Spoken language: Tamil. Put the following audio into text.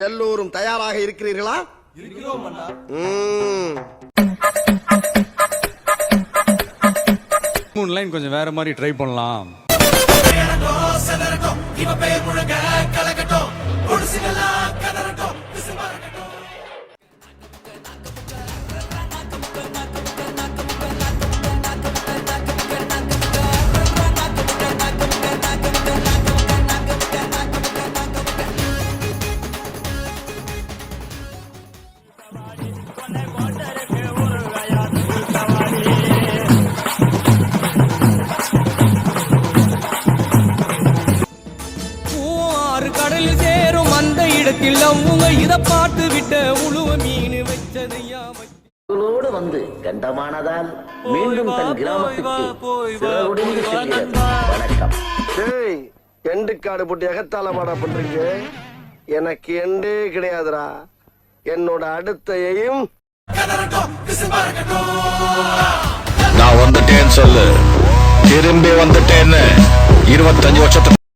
எல்லோரும் தயாராக இருக்கிறீர்களா? மூணு லைன் கொஞ்சம் வேற மாதிரி ட்ரை பண்ணலாம். கடலில் சேரும் அந்த இடத்தில் அவங்க இத பார்த்து விட்ட உழுவ மீன் வச்சதையா வந்து கண்டமானதால் மீண்டும் தன் கிராமத்துக்கு சிறகுடிந்து செல்கிறது. வணக்கம். டேய், எண்டு காடு போட்டு எகத்தால மாடா பண்றீங்க. எனக்கு எண்டே கிடையாதுடா. என்னோட அடுத்த எய்ம் நான் வந்துட்டேன்னு சொல்லு. திரும்பி வந்துட்டேன்னு 25 வருஷத்துக்கு